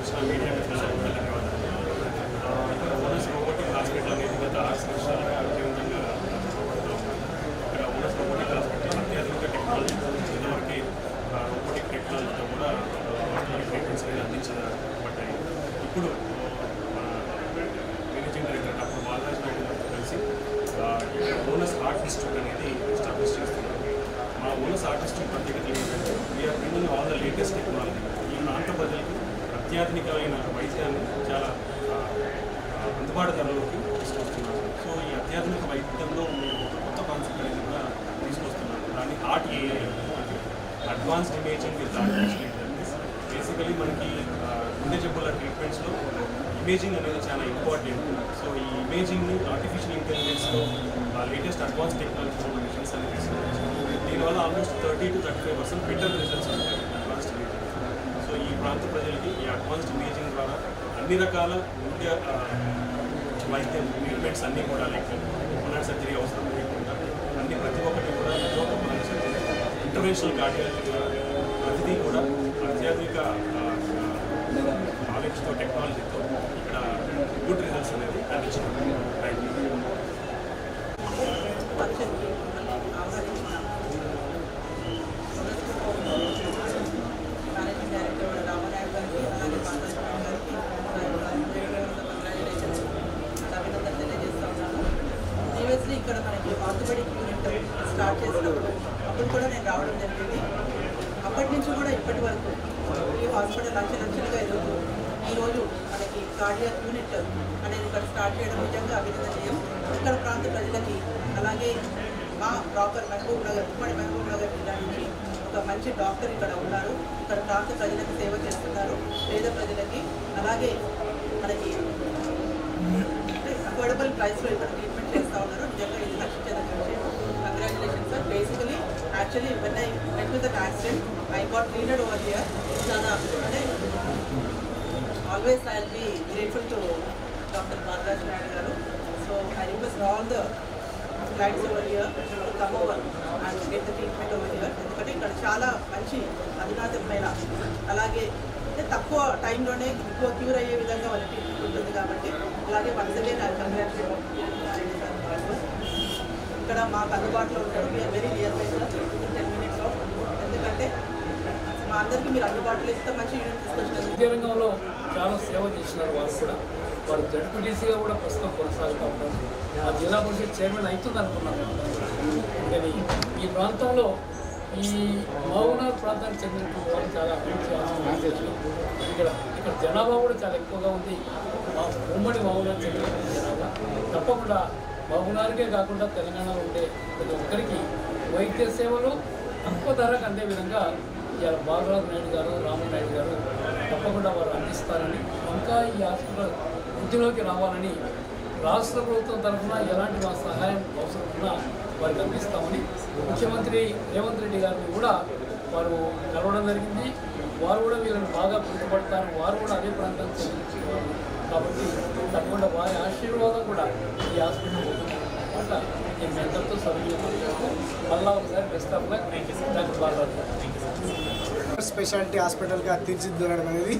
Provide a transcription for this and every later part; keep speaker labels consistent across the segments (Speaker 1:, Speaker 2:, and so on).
Speaker 1: వచ్చిన మీడియా మిత్రులకు ధన్యవాదాలు. ఇక్కడ ఓనర్స్ రోబోటిక్ హాస్పిటల్ అనేది గత 6 సంవత్సరాలుగా అత్యధికంగా ఇక్కడ ఓనర్స్ రోబోటిక్ హాస్పిటల్ అత్యాధునిక టెక్నాలజీ ఇదివరకు రోబోటిక్ టెక్నాలజీతో కూడా ట్రీట్మెంట్స్ అనేది అందించబడ్డాయి. ఇప్పుడు managing director doctor Balaraj Naidu గారితో కలిసి ఓనర్స్ హార్ట్ ఇన్స్టిట్యూట్ అనేది ఎస్టాబ్లిష్ చేస్తున్నారు. మా ఓనర్స్ హార్ట్ ఇన్స్టిట్యూట్ ప్రత్యేకత ఏంటంటే we're bringing all the latest technology. ఈ ప్రాంత ప్రజలకు అత్యాధునికమైన వైద్యాన్ని చాలా అందుబాటు ధరలోకి తీసుకొస్తున్నారు. సో ఈ అత్యాధునిక వైద్యంలో మేము ఒక కొత్త కాన్సెప్ట్ అనేది కూడా తీసుకొస్తున్నాం. దాన్ని heart AI, advanced imaging with artificial intelligence. Basically మనకి గుండె జబ్బుల ట్రీట్మెంట్స్లో ఇమేజింగ్ అనేది చాలా ఇంపార్టెంట్. సో ఈ ఇమేజింగ్ని ఆర్టిఫిషియల్ ఇంటెలిజెన్స్లో లేటెస్ట్ అడ్వాన్స్ టెక్నాలజీ మిషన్స్ అనేది తీసుకోవచ్చు. దీనివల్ల ఆల్మోస్ట్ 30 to 35% బెటర్ రిజల్ట్స్ ఉంటాయి అడ్వాన్స్డ్ ఇమేజింగ్. సో ఈ ప్రాంత ప్రజలకి ఈ అడ్వాన్స్డ్ ఇమేజింగ్ ద్వారా అన్ని రకాల గుండె వైద్యం ట్రీట్మెంట్స్ అన్నీ కూడా లైక్ ఓపెన్ సర్జరీ అవసరం లేకుండా అన్ని ప్రతి ఒక్కటి కూడా ఓపెన్ సర్జరీ, ఇంటర్వెన్షనల్ కార్డియాలజీ ద్వారా ప్రతిదీ కూడా అత్యాధునిక నాలెడ్జ్తో టెక్నాలజీతో ఇక్కడ గుడ్ రిజల్ట్స్ అనేది అందించుకుంటాం. Thank you.
Speaker 2: ఇక్కడ మనకి ఆర్థోపెడిక్ యూనిట్ స్టార్ట్ చేసినప్పుడు అప్పుడు కూడా నేను రావడం జరిగింది. అప్పటి నుంచి కూడా ఇప్పటి వరకు ఈ హాస్పిటల్ లక్షలుగా ఎదుగుతూ ఈరోజు మనకి కార్డియాక్ యూనిట్ అనేది ఇక్కడ స్టార్ట్ చేయడం నిజంగా అభినందనీయం. ఇక్కడ ప్రాంత ప్రజలకి అలాగే మా ప్రాపర్ మహబూబ్ నగర్, ఉమ్మడి మహబూబ్ నగర్ జిల్లా నుంచి ఒక మంచి డాక్టర్ ఇక్కడ ఉన్నారు. ఇక్కడ ప్రాంత ప్రజలకు సేవ చేస్తున్నారు, పేద ప్రజలకి. అలాగే మనకి అఫోర్డబుల్ ప్రైస్లో ఇక్కడ ట్రీట్మెంట్ చేస్తూ ఉన్నారు. నిజంగా ఇది లక్షించేదగ్గ విషయం. Congratulation sir. Basically actually when I went with that accident I got treated over here. చాలా అంటే always I will be grateful to doctor Balaraj Naidu garu. So I request all the clients over here to come over and get the treatment over here. ఎందుకంటే ఇక్కడ చాలా మంచి అధునాతనమైన అలాగే తక్కువ టైంలోనే ఎక్కువ క్యూర్ అయ్యే విధంగా వాళ్ళ ట్రీట్మెంట్ ఉంటుంది కాబట్టి అలాగే వన్స్ అగైన్ ఐ కంగ్రాచులేట్ ఇక్కడ మాకు అందుబాటులో ఉంటారు. We're very near by sir, 10 minutes off. ఎందుకంటే మా అందరికీ మీరు అందుబాటులో ఇస్తే మంచి యూనిట్ తీసుకొచ్చినారు.
Speaker 3: విద్యా రంగంలో చాలా సేవ చేసినారు. వారు కూడా వారు జడ్పీటీసీగా కూడా ప్రస్తుతం కొనసాగుతూ ఉన్నారు. ఆ జిల్లా పరిషత్ చైర్మన్ అవుతుంది అనుకున్నాను. కానీ ఈ ప్రాంతంలో ఈ మహబూబ్నగర్ ప్రాంతానికి చెందినటువంటి వాళ్ళు చాలా అభివృద్ధి ఇక్కడ జనాభా కూడా చాలా ఎక్కువగా ఉంది. ఉమ్మడి మహబూబ్నగర్ చెందినటువంటి జనాభా తప్పకుండా మహబూబ్నగర్కే కాకుండా తెలంగాణలో ఉండే ప్రతి ఒక్కరికి వైద్య సేవలు తక్కువ ధరకు అందే విధంగా ఇవాళ బాలరాజ్ నాయుడు గారు, రామనాయుడు గారు తప్పకుండా వారు అందిస్తారని, ఇంకా ఈ హాస్పిటల్ వృద్ధిలోకి రావాలని రాష్ట్ర ప్రభుత్వం తరఫున ఎలాంటి మా సహాయం అవసరం ఉన్నా వారికి అందిస్తామని ముఖ్యమంత్రి రేవంత్ రెడ్డి గారిని కూడా వారు కలవడం జరిగింది. వారు కూడా వీళ్ళని బాగా గుర్తుపడతారు. వారు కూడా అదే ప్రాంతానికి చెందించేవారు కాబట్టి తప్పకుండా వారి ఆశీర్వాదం కూడా ఈ హాస్పిటల్ మాట నేను ఎంతతో సభ్యులు మళ్ళా ఒకసారి best of luck. Doctor Balaraj
Speaker 4: speciality హాస్పిటల్గా తీర్చిదిద్దడం అనేది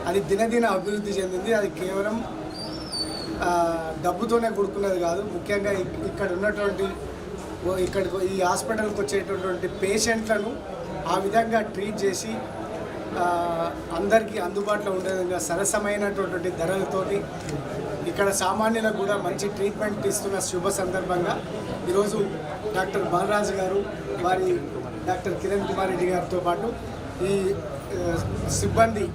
Speaker 4: అది దినదిన అభివృద్ధి చెందింది. అది కేవలం డబ్బుతోనే కూడుకున్నది కాదు. ముఖ్యంగా ఇక్కడ ఉన్నటువంటి ఈ హాస్పిటల్కి వచ్చేటటువంటి పేషెంట్లను ఆ విధంగా ట్రీట్ చేసి అందరికీ అందుబాటులో ఉండే విధంగా సరసమైనటువంటి ధరలతోటి ఇక్కడ సామాన్యులకు కూడా మంచి ట్రీట్మెంట్ ఇస్తున్న శుభ సందర్భంగా ఈరోజు డాక్టర్ బాలరాజు గారు, వారి డాక్టర్ కిరణ్ కుమార్ రెడ్డి గారితో పాటు ఈ సిబ్బంది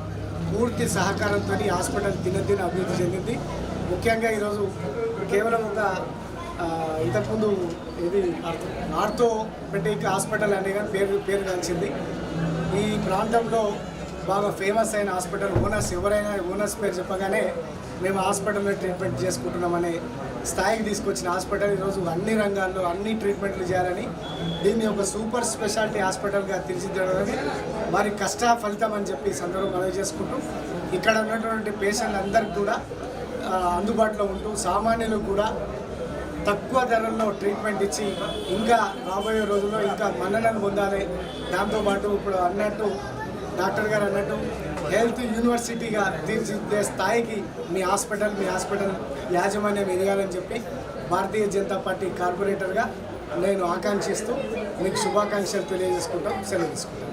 Speaker 4: పూర్తి సహకారంతో ఈ హాస్పిటల్ దినదిన అభివృద్ధి చెందింది. ముఖ్యంగా ఈరోజు కేవలం ఒక ఇంతకుముందు ఇది ఆర్థోపెడిక్ హాస్పిటల్ అనే పేరు గాంచింది. ఈ ప్రాంతంలో బాగా ఫేమస్ అయిన హాస్పిటల్. ఎవరైనా ఓనర్స్ పేరు చెప్పగానే మేము హాస్పిటల్లో ట్రీట్మెంట్ చేసుకుంటున్నామనే స్థాయికి తీసుకొచ్చిన హాస్పిటల్ ఈరోజు అన్ని రంగాల్లో అన్ని ట్రీట్మెంట్లు చేయాలని దీన్ని ఒక సూపర్ స్పెషాలిటీ హాస్పిటల్గా తీర్చిదిద్దడానికి వారి కష్ట ఫలితం అని చెప్పి సందర్భం మనవి చేసుకుంటూ ఇక్కడ ఉన్నటువంటి పేషెంట్లు అందరికీ కూడా అందుబాటులో ఉంటూ సామాన్యులకు కూడా తక్కువ ధరల్లో ట్రీట్మెంట్ ఇచ్చి ఇంకా రాబోయే రోజుల్లో ఇంకా మన్ననను పొందాలి. దాంతోపాటు ఇప్పుడు అన్నట్టు డాక్టర్ గారు అన్నట్టు హెల్త్ యూనివర్సిటీగా తీర్చిదిద్దే స్థాయికి మీ హాస్పిటల్ యాజమాన్యం ఎదగాలని చెప్పి భారతీయ జనతా పార్టీ కార్పొరేటర్గా నేను ఆకాంక్షిస్తూ మీకు శుభాకాంక్షలు తెలియజేసుకుంటాం. సెలవు తీసుకుంటాం.